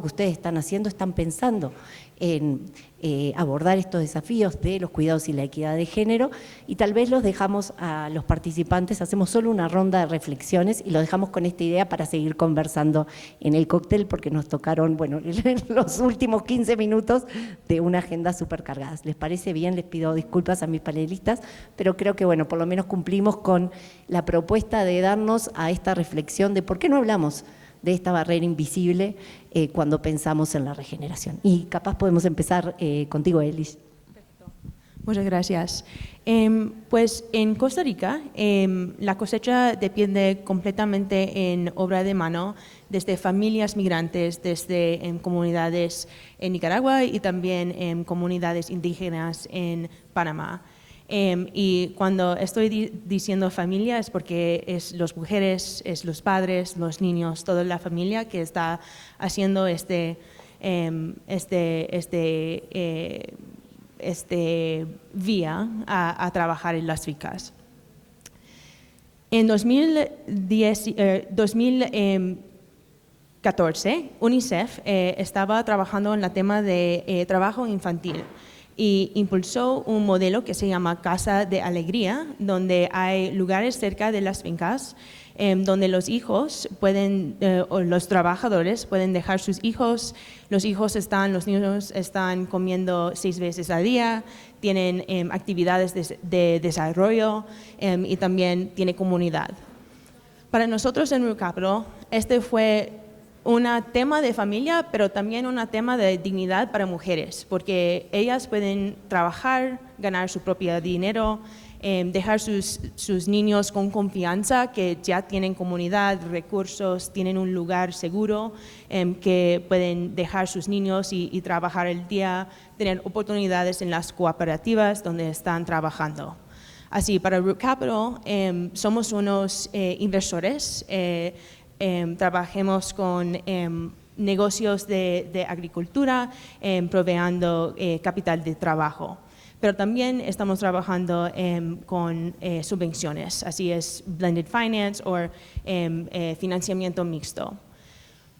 que ustedes están haciendo, están pensando en abordar estos desafíos de los cuidados y la equidad de género, y tal vez los dejamos a los participantes, hacemos solo una ronda de reflexiones y los dejamos con esta idea para seguir conversando en el cóctel, porque nos tocaron, bueno, los últimos 15 minutos de una agenda súper cargada. ¿Les parece bien? Les pido disculpas a mis panelistas, pero creo que, bueno, por lo menos cumplimos con la propuesta de darnos a esta reflexión de por qué no hablamos de esta barrera invisible cuando pensamos en la regeneración. Y capaz podemos empezar contigo, Elis. Perfecto. Muchas gracias. Pues en Costa Rica la cosecha depende completamente en obra de mano desde familias migrantes, desde comunidades en Nicaragua y también en comunidades indígenas en Panamá. Y cuando estoy diciendo familia es porque es las mujeres, es los padres, los niños, toda la familia que está haciendo este vía a trabajar en las fincas. En 2014, UNICEF estaba trabajando en el tema de trabajo infantil y impulsó un modelo que se llama Casa de Alegría, donde hay lugares cerca de las fincas donde los hijos pueden, o los trabajadores pueden dejar sus hijos, los niños están comiendo 6 veces al día, tienen actividades de desarrollo y también tiene comunidad. Para nosotros en Root Capital, este fue un tema de familia, pero también un tema de dignidad para mujeres, porque ellas pueden trabajar, ganar su propio dinero, dejar sus niños con confianza, que ya tienen comunidad, recursos, tienen un lugar seguro, que pueden dejar sus niños y trabajar el día, tener oportunidades en las cooperativas donde están trabajando. Así, para Root Capital somos unos inversores. Trabajemos con negocios de agricultura, proveando capital de trabajo. Pero también estamos trabajando con subvenciones, así es blended finance o financiamiento mixto.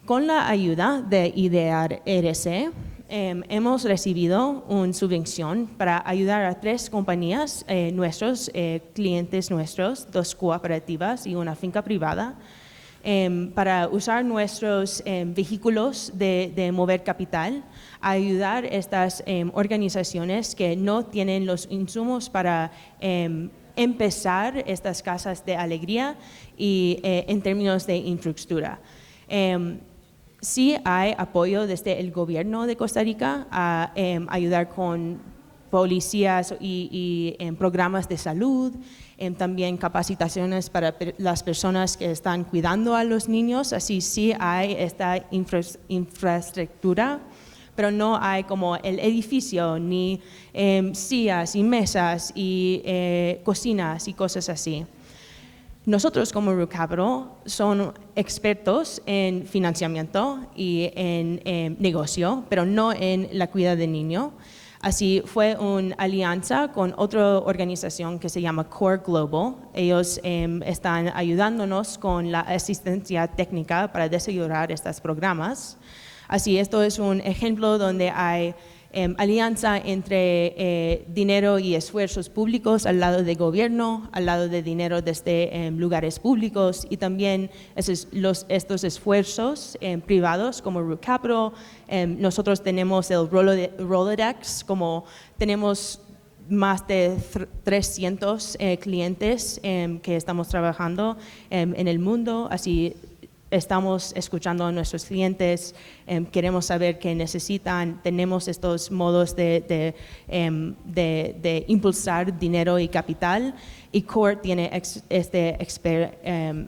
Con la ayuda de IDRS, hemos recibido una subvención para ayudar a 3 compañías, clientes nuestros, 2 cooperativas y una finca privada, para usar nuestros vehículos de mover capital, a ayudar a estas organizaciones que no tienen los insumos para empezar estas casas de alegría y en términos de infraestructura. Sí hay apoyo desde el gobierno de Costa Rica a ayudar con policías y programas de salud, también capacitaciones para las personas que están cuidando a los niños, así sí hay esta infraestructura, pero no hay como el edificio, ni sillas y mesas y cocinas y cosas así. Nosotros como Root Capital somos expertos en financiamiento y en negocio, pero no en la cuidado del niño. Así fue una alianza con otra organización que se llama Core Global. Ellos están ayudándonos con la asistencia técnica para desarrollar estos programas. Así, esto es un ejemplo donde hay alianza entre dinero y esfuerzos públicos al lado del gobierno, al lado de dinero desde lugares públicos y también estos esfuerzos privados como Root Capital. Nosotros tenemos el Rolodex, como tenemos más de 300 clientes que estamos trabajando en el mundo, así estamos escuchando a nuestros clientes, queremos saber qué necesitan, tenemos estos modos de impulsar dinero y capital, y Core tiene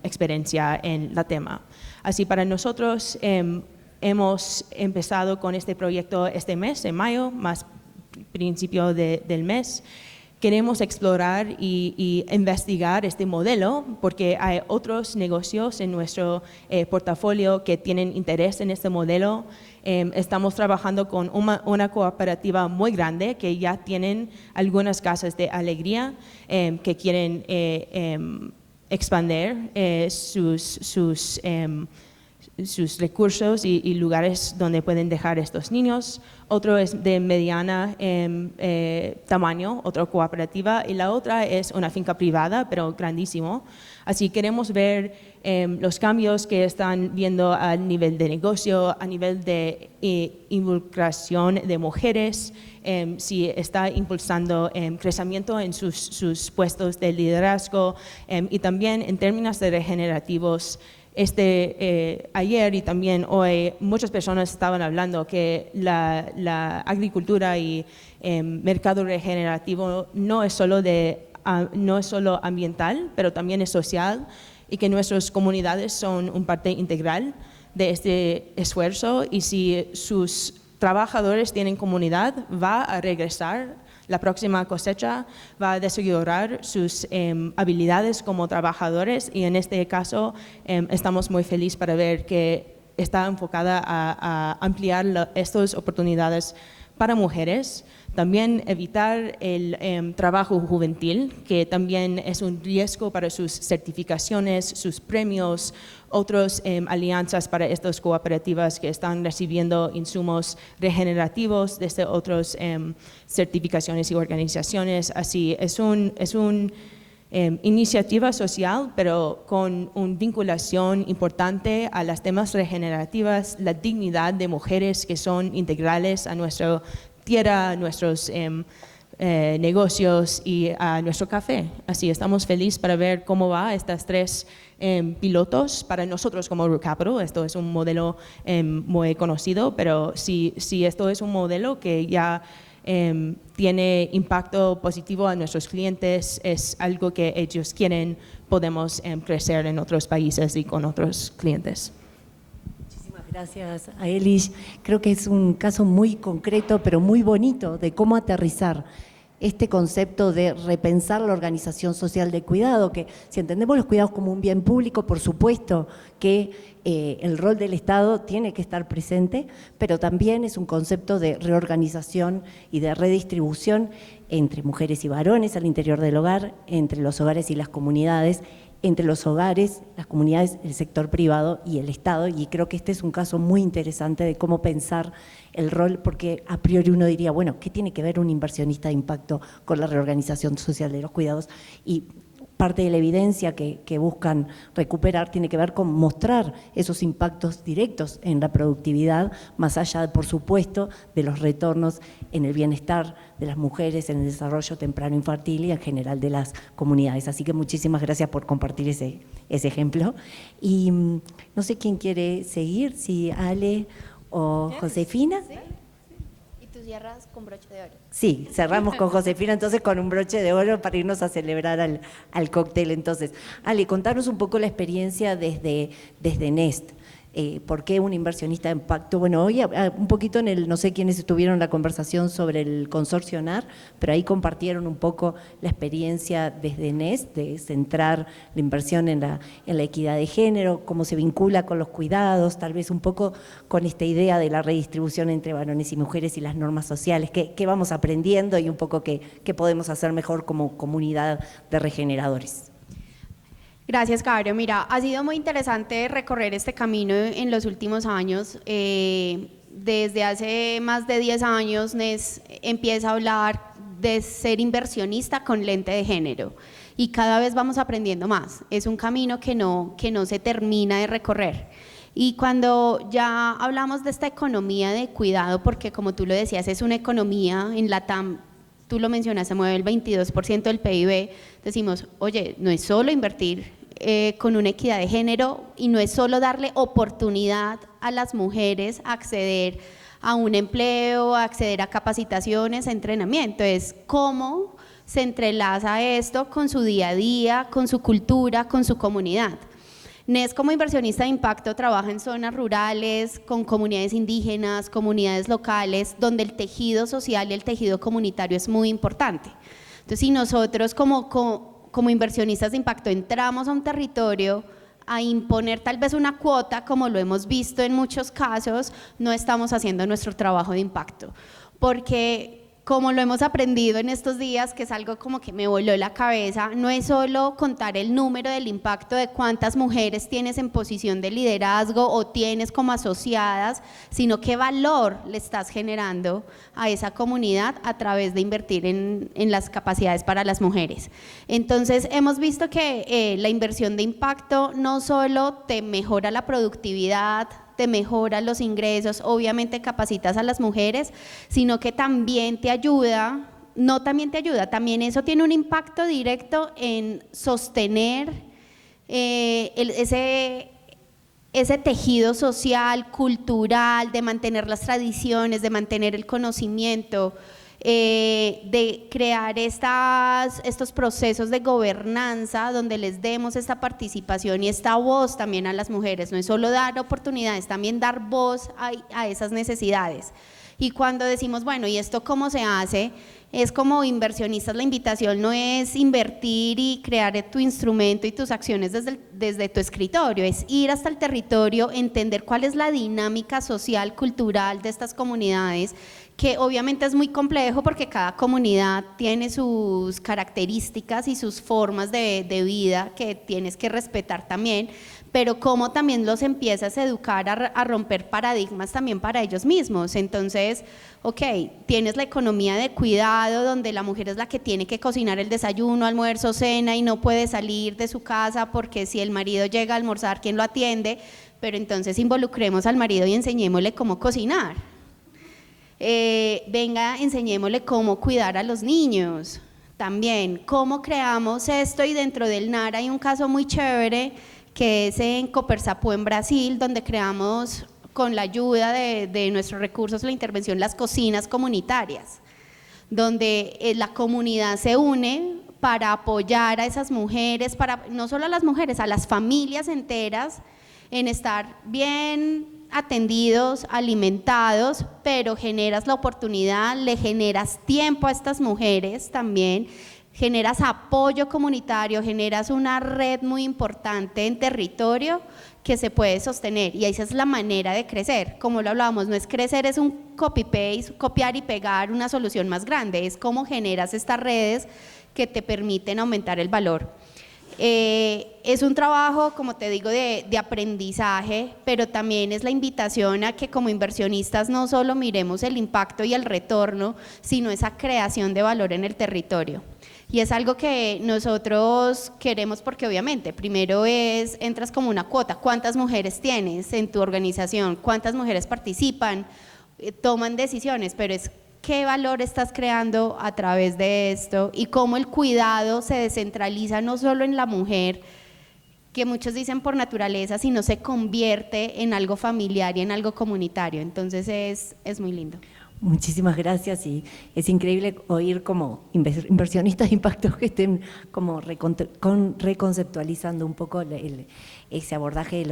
experiencia en la tema. Así para nosotros hemos empezado con este proyecto este mes, en mayo, más principio del mes. Queremos explorar y investigar este modelo porque hay otros negocios en nuestro portafolio que tienen interés en este modelo. Estamos trabajando con una cooperativa muy grande que ya tienen algunas casas de alegría que quieren expandir sus recursos y lugares donde pueden dejar estos niños. Otro es de mediana tamaño, otra cooperativa, y la otra es una finca privada, pero grandísimo. Así queremos ver los cambios que están viendo a nivel de negocio, a nivel de involucración de mujeres, si está impulsando crecimiento en sus puestos de liderazgo y también en términos de regenerativos. Ayer y también hoy muchas personas estaban hablando que la agricultura y mercado regenerativo no es solo ambiental, pero también es social, y que nuestras comunidades son una parte integral de este esfuerzo, y si sus trabajadores tienen comunidad, va a regresar. La próxima cosecha va a desarrollar sus habilidades como trabajadores, y en este caso estamos muy felices para ver que está enfocada a ampliar estas oportunidades para mujeres. También evitar el trabajo juvenil, que también es un riesgo para sus certificaciones, sus premios, otras alianzas para estas cooperativas que están recibiendo insumos regenerativos desde otras certificaciones y organizaciones. Así es una iniciativa social, pero con una vinculación importante a las temas regenerativas, la dignidad de mujeres que son integrales a nuestra tierra, a nuestros negocios y a nuestro café. Así estamos felices para ver cómo va estas tres pilotos para nosotros como Root Capital. Esto es un modelo muy conocido, pero si esto es un modelo que ya tiene impacto positivo a nuestros clientes, es algo que ellos quieren, podemos crecer en otros países y con otros clientes. Gracias a Elish. Creo que es un caso muy concreto, pero muy bonito, de cómo aterrizar este concepto de repensar la organización social de cuidado, que si entendemos los cuidados como un bien público, por supuesto que el rol del Estado tiene que estar presente, pero también es un concepto de reorganización y de redistribución entre mujeres y varones al interior del hogar, entre los hogares y las comunidades, entre los hogares, las comunidades, el sector privado y el Estado, y creo que este es un caso muy interesante de cómo pensar el rol, porque a priori uno diría, bueno, ¿qué tiene que ver un inversionista de impacto con la reorganización social de los cuidados? Y parte de la evidencia que buscan recuperar tiene que ver con mostrar esos impactos directos en la productividad, más allá, por supuesto, de los retornos en el bienestar de las mujeres, en el desarrollo temprano infantil y en general de las comunidades. Así que muchísimas gracias por compartir ese ejemplo. Y no sé quién quiere seguir, si Ale o Josefina. ¿Sí? ¿Y tú cierras con broche de oro? Sí, cerramos con Josefina, entonces con un broche de oro para irnos a celebrar al cóctel. Entonces, Ale, contanos un poco la experiencia desde Nest. ¿Por qué un inversionista de impacto? Bueno, hoy un poquito no sé quiénes estuvieron en la conversación sobre el consorcio NAR, pero ahí compartieron un poco la experiencia desde Nest, de centrar la inversión en la equidad de género, cómo se vincula con los cuidados, tal vez un poco con esta idea de la redistribución entre varones y mujeres y las normas sociales, qué vamos aprendiendo y un poco qué podemos hacer mejor como comunidad de regeneradores. Gracias, Cabrio. Mira, ha sido muy interesante recorrer este camino en los últimos años. Desde hace más de 10 años, Nest empieza a hablar de ser inversionista con lente de género y cada vez vamos aprendiendo más. Es un camino que no se termina de recorrer. Y cuando ya hablamos de esta economía de cuidado, porque como tú lo decías, es una economía en LATAM, tú lo mencionas, se mueve el 22% del PIB, decimos, oye, no es solo invertir con una equidad de género y no es solo darle oportunidad a las mujeres a acceder a un empleo, a acceder a capacitaciones, a entrenamiento, es cómo se entrelaza esto con su día a día, con su cultura, con su comunidad. Nest como inversionista de impacto trabaja en zonas rurales, con comunidades indígenas, comunidades locales, donde el tejido social y el tejido comunitario es muy importante. Entonces, si nosotros como inversionistas de impacto entramos a un territorio a imponer tal vez una cuota, como lo hemos visto en muchos casos, no estamos haciendo nuestro trabajo de impacto, porque como lo hemos aprendido en estos días, que es algo como que me voló la cabeza, no es solo contar el número del impacto de cuántas mujeres tienes en posición de liderazgo o tienes como asociadas, sino qué valor le estás generando a esa comunidad a través de invertir en las capacidades para las mujeres. Entonces, hemos visto que la inversión de impacto no solo te mejora la productividad, te mejora los ingresos, obviamente capacitas a las mujeres, sino que también te ayuda, también eso tiene un impacto directo en sostener ese tejido social, cultural, de mantener las tradiciones, de mantener el conocimiento, de crear estos procesos de gobernanza donde les demos esta participación y esta voz también a las mujeres. No es solo dar oportunidades, también dar voz a esas necesidades. Y cuando decimos, bueno, ¿y esto cómo se hace? Es como inversionistas, la invitación no es invertir y crear tu instrumento y tus acciones desde tu escritorio, es ir hasta el territorio, entender cuál es la dinámica social, cultural de estas comunidades, que obviamente es muy complejo porque cada comunidad tiene sus características y sus formas de vida que tienes que respetar también, pero cómo también los empiezas a educar a romper paradigmas también para ellos mismos. Entonces, ok, tienes la economía de cuidado donde la mujer es la que tiene que cocinar el desayuno, almuerzo, cena y no puede salir de su casa porque si el marido llega a almorzar, ¿quién lo atiende? Pero entonces involucremos al marido y enseñémosle cómo cocinar. Venga, enseñémosle cómo cuidar a los niños, también cómo creamos esto. Y dentro del NAR hay un caso muy chévere que es en Copersapu en Brasil, donde creamos con la ayuda de nuestros recursos, la intervención, las cocinas comunitarias, donde la comunidad se une para apoyar a esas mujeres, no solo a las mujeres, a las familias enteras en estar bien atendidos, alimentados, pero generas la oportunidad, le generas tiempo a estas mujeres también, generas apoyo comunitario, generas una red muy importante en territorio que se puede sostener, y esa es la manera de crecer. Como lo hablábamos, no es crecer, es un copy-paste, copiar y pegar una solución más grande, es cómo generas estas redes que te permiten aumentar el valor. Es un trabajo, como te digo, de aprendizaje, pero también es la invitación a que como inversionistas no solo miremos el impacto y el retorno, sino esa creación de valor en el territorio. Y es algo que nosotros queremos porque obviamente primero entras como una cuota, ¿cuántas mujeres tienes en tu organización? ¿Cuántas mujeres participan? Toman decisiones, pero es qué valor estás creando a través de esto y cómo el cuidado se descentraliza no solo en la mujer, que muchos dicen por naturaleza, sino se convierte en algo familiar y en algo comunitario. Entonces es muy lindo. Muchísimas gracias, y es increíble oír como inversionistas de impacto que estén como reconceptualizando un poco ese abordaje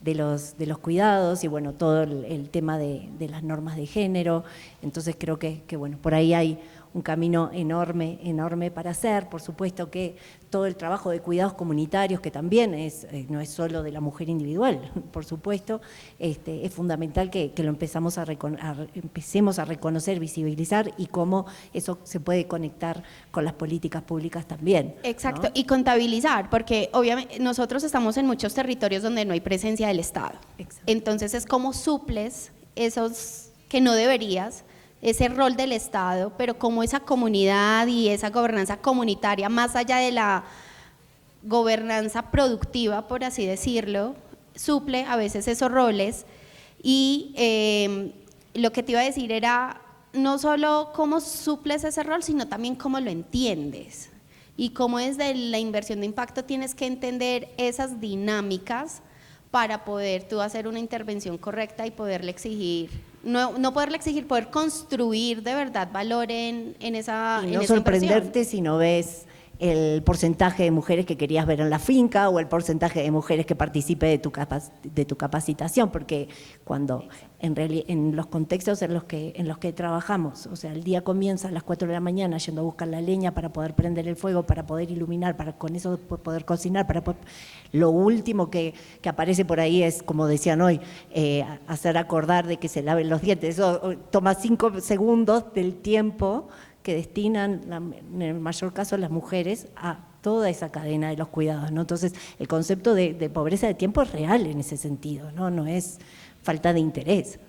de los cuidados y bueno, todo el tema de las normas de género. Entonces creo que bueno, por ahí hay un camino enorme para hacer. Por supuesto que todo el trabajo de cuidados comunitarios, que también no es solo de la mujer individual, por supuesto, es fundamental que lo empecemos a reconocer, visibilizar, y cómo eso se puede conectar con las políticas públicas también. Exacto, ¿no? Y contabilizar, porque obviamente nosotros estamos en muchos territorios donde no hay presencia del Estado. Exacto. Entonces es como suples esos que no deberías, ese rol del Estado, pero como esa comunidad y esa gobernanza comunitaria, más allá de la gobernanza productiva, por así decirlo, suple a veces esos roles. Y lo que te iba a decir era no solo cómo suples ese rol, sino también cómo lo entiendes y cómo desde la inversión de impacto tienes que entender esas dinámicas para poder tú hacer una intervención correcta y poderle exigir, no poderle exigir, poder construir de verdad valor en esa y no en esa sorprenderte inversión. si no ves el porcentaje de mujeres que querías ver en la finca o el porcentaje de mujeres que participe de tu capacitación, porque cuando en los contextos en los que trabajamos, o sea, el día comienza a las 4 de la mañana yendo a buscar la leña para poder prender el fuego, para poder iluminar, para con eso poder cocinar, lo último que aparece por ahí es, como decían hoy, hacer acordar de que se laven los dientes. Eso toma 5 segundos del tiempo que destinan, en el mayor caso, las mujeres a toda esa cadena de los cuidados, ¿no? Entonces, el concepto de pobreza de tiempo es real en ese sentido, ¿no? No es falta de interés.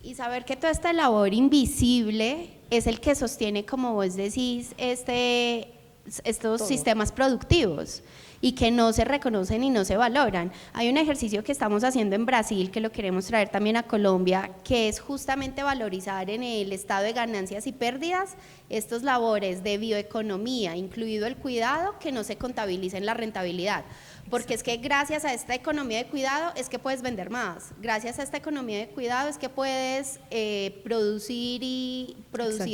Y saber que toda esta labor invisible es el que sostiene, como vos decís, estos sistemas productivos y que no se reconocen y no se valoran. Hay un ejercicio que estamos haciendo en Brasil, que lo queremos traer también a Colombia, que es justamente valorizar en el estado de ganancias y pérdidas estos labores de bioeconomía, incluido el cuidado, que no se contabiliza en la rentabilidad. Porque es que gracias a esta economía de cuidado es que puedes vender más, gracias a esta economía de cuidado es que puedes producir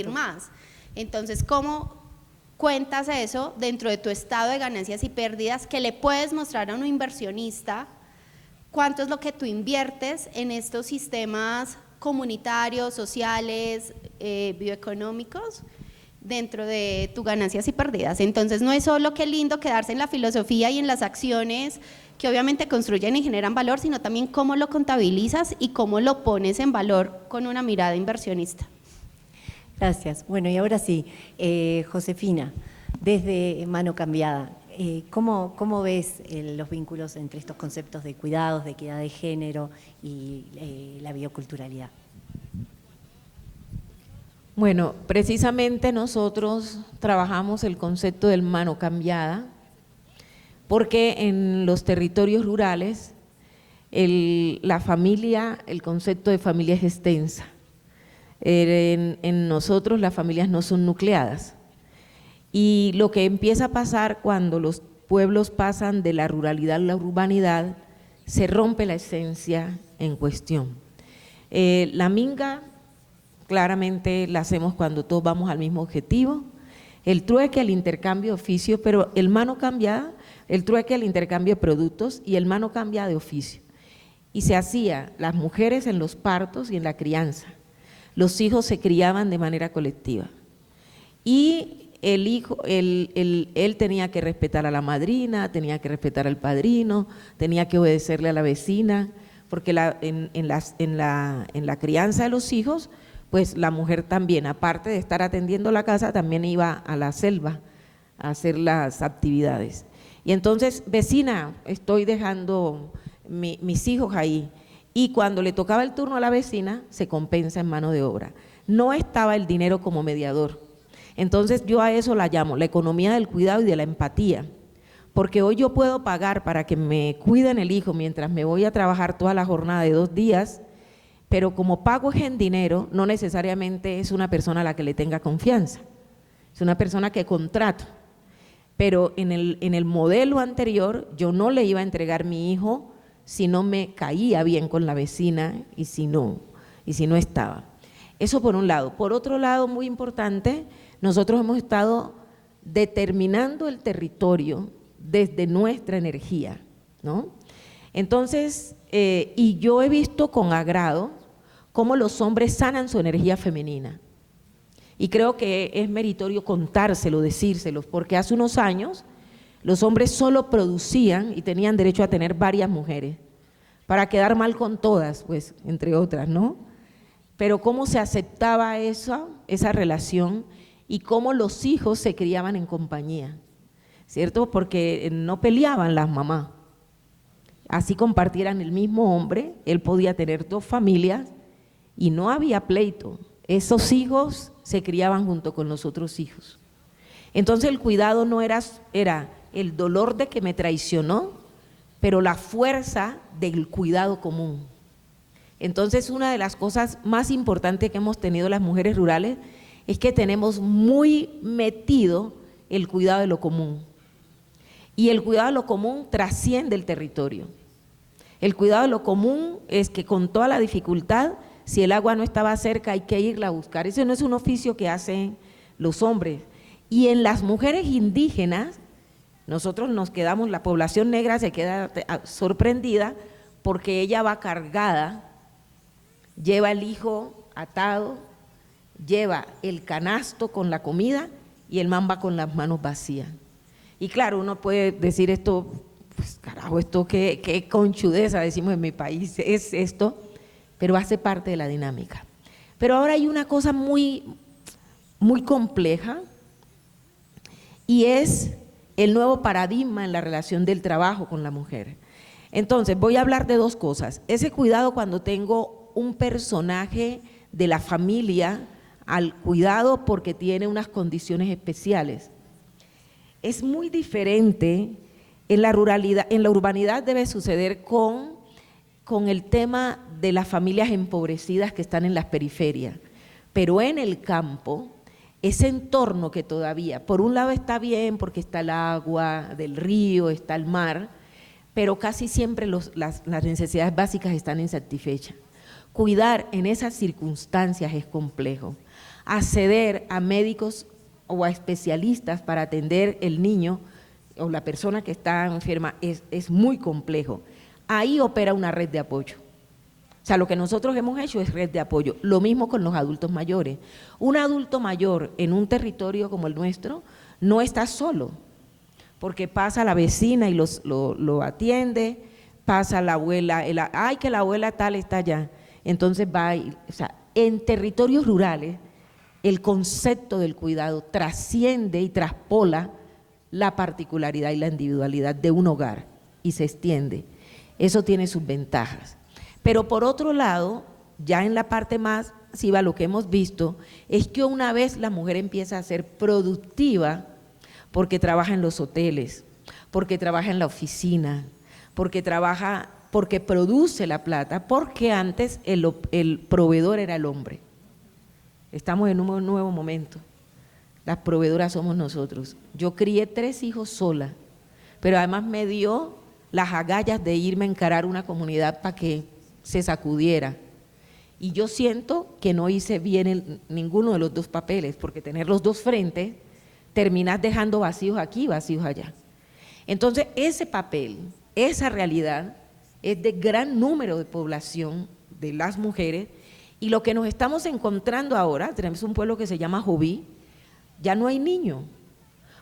más. Entonces, ¿cómo cuentas eso dentro de tu estado de ganancias y pérdidas que le puedes mostrar a un inversionista cuánto es lo que tú inviertes en estos sistemas comunitarios, sociales, bioeconómicos dentro de tus ganancias y pérdidas? Entonces no es solo qué lindo quedarse en la filosofía y en las acciones que obviamente construyen y generan valor, sino también cómo lo contabilizas y cómo lo pones en valor con una mirada inversionista. Gracias. Bueno, y ahora sí, Josefina, desde Mano Cambiada, ¿cómo ves los vínculos entre estos conceptos de cuidados, de equidad de género y la bioculturalidad? Bueno, precisamente nosotros trabajamos el concepto del Mano Cambiada porque en los territorios rurales la familia, el concepto de familia es extensa. En nosotros las familias no son nucleadas y lo que empieza a pasar cuando los pueblos pasan de la ruralidad a la urbanidad, se rompe la esencia en cuestión. La minga claramente la hacemos cuando todos vamos al mismo objetivo, el trueque, el intercambio de oficio, pero el mano cambiada, el trueque, el intercambio de productos y el mano cambiada de oficio. Y se hacía las mujeres en los partos y en la crianza. Los hijos se criaban de manera colectiva y el hijo, él tenía que respetar a la madrina, tenía que respetar al padrino, tenía que obedecerle a la vecina, porque en la crianza de los hijos, pues la mujer también, aparte de estar atendiendo la casa, también iba a la selva a hacer las actividades. Y entonces, vecina, estoy dejando mis hijos ahí. Y cuando le tocaba el turno a la vecina, se compensa en mano de obra. No estaba el dinero como mediador. Entonces yo a eso la llamo la economía del cuidado y de la empatía, porque hoy yo puedo pagar para que me cuiden el hijo mientras me voy a trabajar toda la jornada de 2 días, pero como pago es en dinero, no necesariamente es una persona a la que le tenga confianza, es una persona que contrato. Pero en el modelo anterior yo no le iba a entregar mi hijo si no me caía bien con la vecina y si no estaba. Eso por un lado. Por otro lado, muy importante, nosotros hemos estado determinando el territorio desde nuestra energía, ¿no? Entonces, y yo he visto con agrado cómo los hombres sanan su energía femenina. Y creo que es meritorio contárselo, decírselo, porque hace unos años los hombres solo producían y tenían derecho a tener varias mujeres, para quedar mal con todas, pues, entre otras, ¿no? Pero cómo se aceptaba esa relación y cómo los hijos se criaban en compañía, ¿cierto? Porque no peleaban las mamás. Así compartieran el mismo hombre, él podía tener 2 familias y no había pleito. Esos hijos se criaban junto con los otros hijos. Entonces el cuidado no era el dolor de que me traicionó, pero la fuerza del cuidado común. Entonces una de las cosas más importantes que hemos tenido las mujeres rurales es que tenemos muy metido el cuidado de lo común. Y el cuidado de lo común trasciende el territorio. El cuidado de lo común es que con toda la dificultad, si el agua no estaba cerca hay que irla a buscar. Ese no es un oficio que hacen los hombres. Y en las mujeres indígenas Nosotros nos quedamos, la población negra se queda sorprendida porque ella va cargada, lleva el hijo atado, lleva el canasto con la comida y el man va con las manos vacías. Y claro, uno puede decir esto, pues carajo, esto qué conchudeza, decimos en mi país, es esto, pero hace parte de la dinámica. Pero ahora hay una cosa muy compleja y es el nuevo paradigma en la relación del trabajo con la mujer. Entonces, voy a hablar de dos cosas. Ese cuidado cuando tengo un personaje de la familia al cuidado porque tiene unas condiciones especiales. Es muy diferente en la ruralidad, en la urbanidad debe suceder con el tema de las familias empobrecidas que están en las periferias, pero en el campo, ese entorno que todavía, por un lado está bien porque está el agua del río, está el mar, pero casi siempre las necesidades básicas están insatisfechas. Cuidar en esas circunstancias es complejo. Acceder a médicos o a especialistas para atender el niño o la persona que está enferma es muy complejo. Ahí opera una red de apoyo. O sea, lo que nosotros hemos hecho es red de apoyo. Lo mismo con los adultos mayores. Un adulto mayor en un territorio como el nuestro no está solo, porque pasa la vecina y lo atiende, pasa la abuela, ay, que la abuela tal está allá. Entonces va, o sea, en territorios rurales el concepto del cuidado trasciende y traspola la particularidad y la individualidad de un hogar y se extiende. Eso tiene sus ventajas. Pero por otro lado, ya en la parte más masiva, lo que hemos visto es que una vez la mujer empieza a ser productiva, porque trabaja en los hoteles, porque trabaja en la oficina, porque produce la plata, porque antes el proveedor era el hombre. Estamos en un nuevo momento. Las proveedoras somos nosotros. Yo crié 3 hijos sola, pero además me dio las agallas de irme a encarar una comunidad para que se sacudiera. Y yo siento que no hice bien ninguno de los dos papeles, porque tener los dos frentes, terminás dejando vacíos aquí, vacíos allá. Entonces, ese papel, esa realidad, es de gran número de población de las mujeres, y lo que nos estamos encontrando ahora, tenemos un pueblo que se llama Joví, ya no hay niños,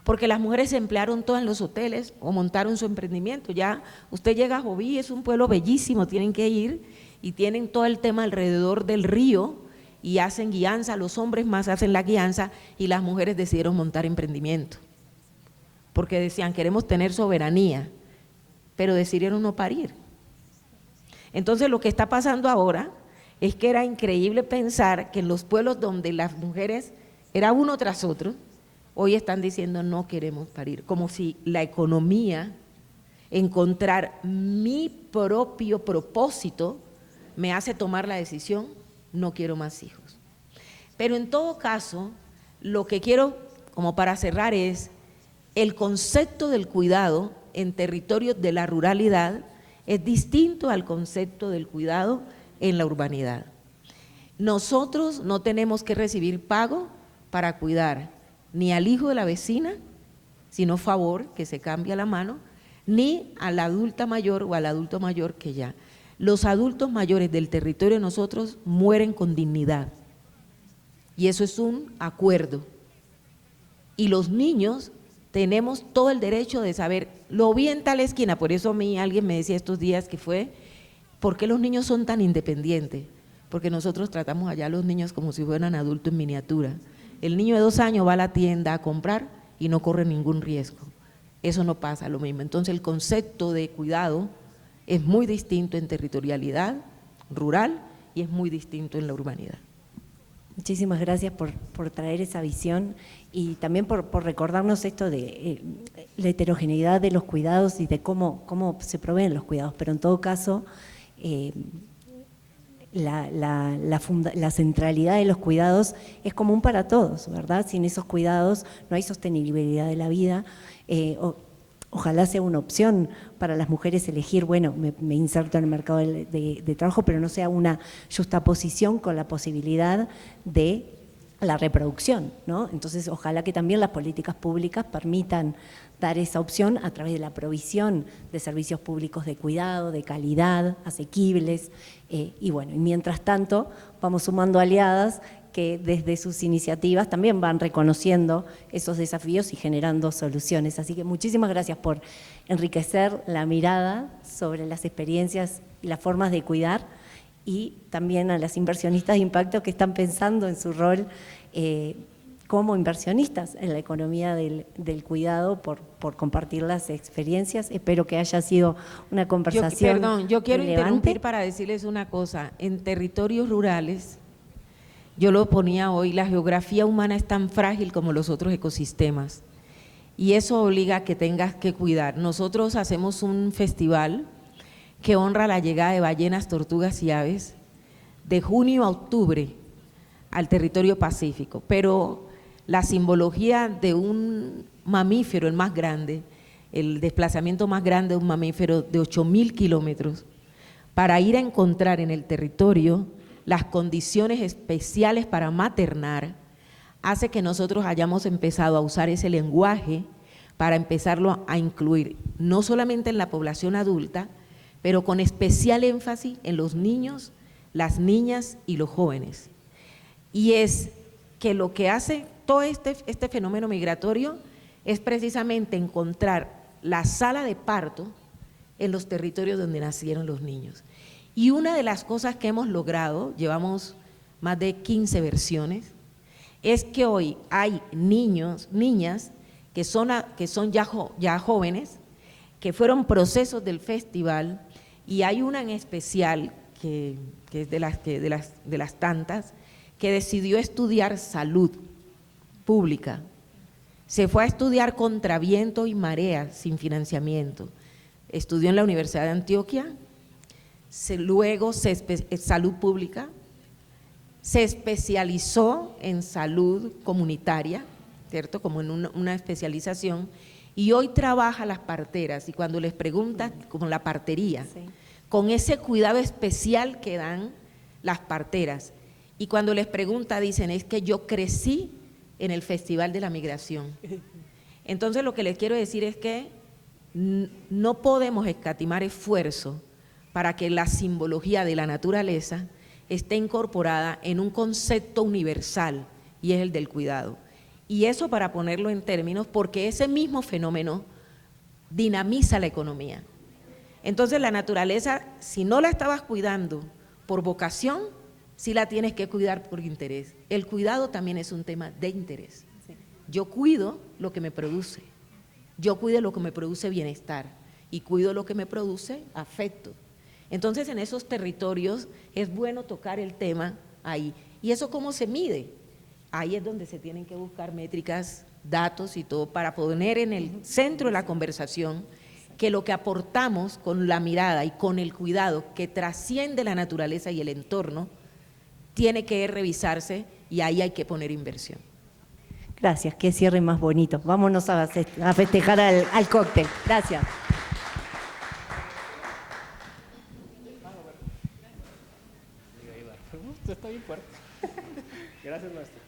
porque las mujeres se emplearon todas en los hoteles o montaron su emprendimiento. Ya usted llega a Joví, es un pueblo bellísimo, tienen que ir y tienen todo el tema alrededor del río y hacen guianza, los hombres más hacen la guianza y las mujeres decidieron montar emprendimiento, porque decían queremos tener soberanía, pero decidieron no parir. Entonces lo que está pasando ahora es que era increíble pensar que en los pueblos donde las mujeres era uno tras otro, hoy están diciendo no queremos parir, como si la economía, encontrar mi propio propósito, me hace tomar la decisión, no quiero más hijos. Pero en todo caso, lo que quiero, como para cerrar, es el concepto del cuidado en territorios de la ruralidad es distinto al concepto del cuidado en la urbanidad. Nosotros no tenemos que recibir pago para cuidar ni al hijo de la vecina, sino favor, que se cambia la mano, ni a la adulta mayor o al adulto mayor que ya. Los adultos mayores del territorio de nosotros mueren con dignidad y eso es un acuerdo. Y los niños tenemos todo el derecho de saber, lo vi en tal esquina, por eso a mí alguien me decía estos días que fue, ¿por qué los niños son tan independientes? Porque nosotros tratamos allá a los niños como si fueran adultos en miniatura. El niño de 2 años va a la tienda a comprar y no corre ningún riesgo. Eso no pasa lo mismo. Entonces el concepto de cuidado es muy distinto en territorialidad rural y es muy distinto en la urbanidad. Muchísimas gracias por traer esa visión y también por recordarnos esto de la heterogeneidad de los cuidados y de cómo se proveen los cuidados, pero en todo caso la centralidad de los cuidados es común para todos, ¿verdad? Sin esos cuidados no hay sostenibilidad de la vida. Ojalá sea una opción para las mujeres elegir, bueno, me inserto en el mercado de trabajo, pero no sea una justaposición con la posibilidad de la reproducción, ¿no? Entonces, ojalá que también las políticas públicas permitan dar esa opción a través de la provisión de servicios públicos de cuidado, de calidad, asequibles, y bueno, y mientras tanto vamos sumando aliadas que desde sus iniciativas también van reconociendo esos desafíos y generando soluciones. Así que muchísimas gracias por enriquecer la mirada sobre las experiencias y las formas de cuidar, y también a las inversionistas de impacto que están pensando en su rol como inversionistas en la economía del cuidado por compartir las experiencias. Espero que haya sido una conversación Yo quiero relevante. interrumpir para decirles una cosa. En territorios rurales, yo lo ponía hoy, la geografía humana es tan frágil como los otros ecosistemas y eso obliga a que tengas que cuidar. Nosotros hacemos un festival que honra la llegada de ballenas, tortugas y aves de junio a octubre al territorio pacífico, pero la simbología de un mamífero, el más grande, el desplazamiento más grande de un mamífero de 8.000 kilómetros, para ir a encontrar en el territorio las condiciones especiales para maternar, hace que nosotros hayamos empezado a usar ese lenguaje para empezarlo a incluir, no solamente en la población adulta, pero con especial énfasis en los niños, las niñas y los jóvenes. Y es que lo que hace todo este fenómeno migratorio es precisamente encontrar la sala de parto en los territorios donde nacieron los niños. Y una de las cosas que hemos logrado, llevamos más de 15 versiones, es que hoy hay niños, niñas que son ya jóvenes, que fueron procesos del festival, y hay una en especial que es de las tantas, que decidió estudiar salud pública. Se fue a estudiar contra viento y marea sin financiamiento. Estudió en la Universidad de Antioquia, luego salud pública, se especializó en salud comunitaria, ¿cierto? Como en una especialización, y hoy trabaja las parteras, y cuando les preguntan, como la partería, Sí. con ese cuidado especial que dan las parteras, y cuando les pregunta dicen, es que yo crecí en el Festival de la Migración. Entonces lo que les quiero decir es que no podemos escatimar esfuerzo para que la simbología de la naturaleza esté incorporada en un concepto universal, y es el del cuidado. Y eso, para ponerlo en términos, porque ese mismo fenómeno dinamiza la economía. Entonces la naturaleza, si no la estabas cuidando por vocación, sí la tienes que cuidar por interés. El cuidado también es un tema de interés. Yo cuido lo que me produce, yo cuido lo que me produce bienestar y cuido lo que me produce afecto. Entonces en esos territorios es bueno tocar el tema ahí. ¿Y eso cómo se mide? Ahí es donde se tienen que buscar métricas, datos y todo para poner en el centro de la conversación que lo que aportamos con la mirada y con el cuidado que trasciende la naturaleza y el entorno tiene que revisarse, y ahí hay que poner inversión. Gracias, qué cierre más bonito. Vámonos a festejar al cóctel. Gracias. Esto está bien fuerte. Gracias, maestro.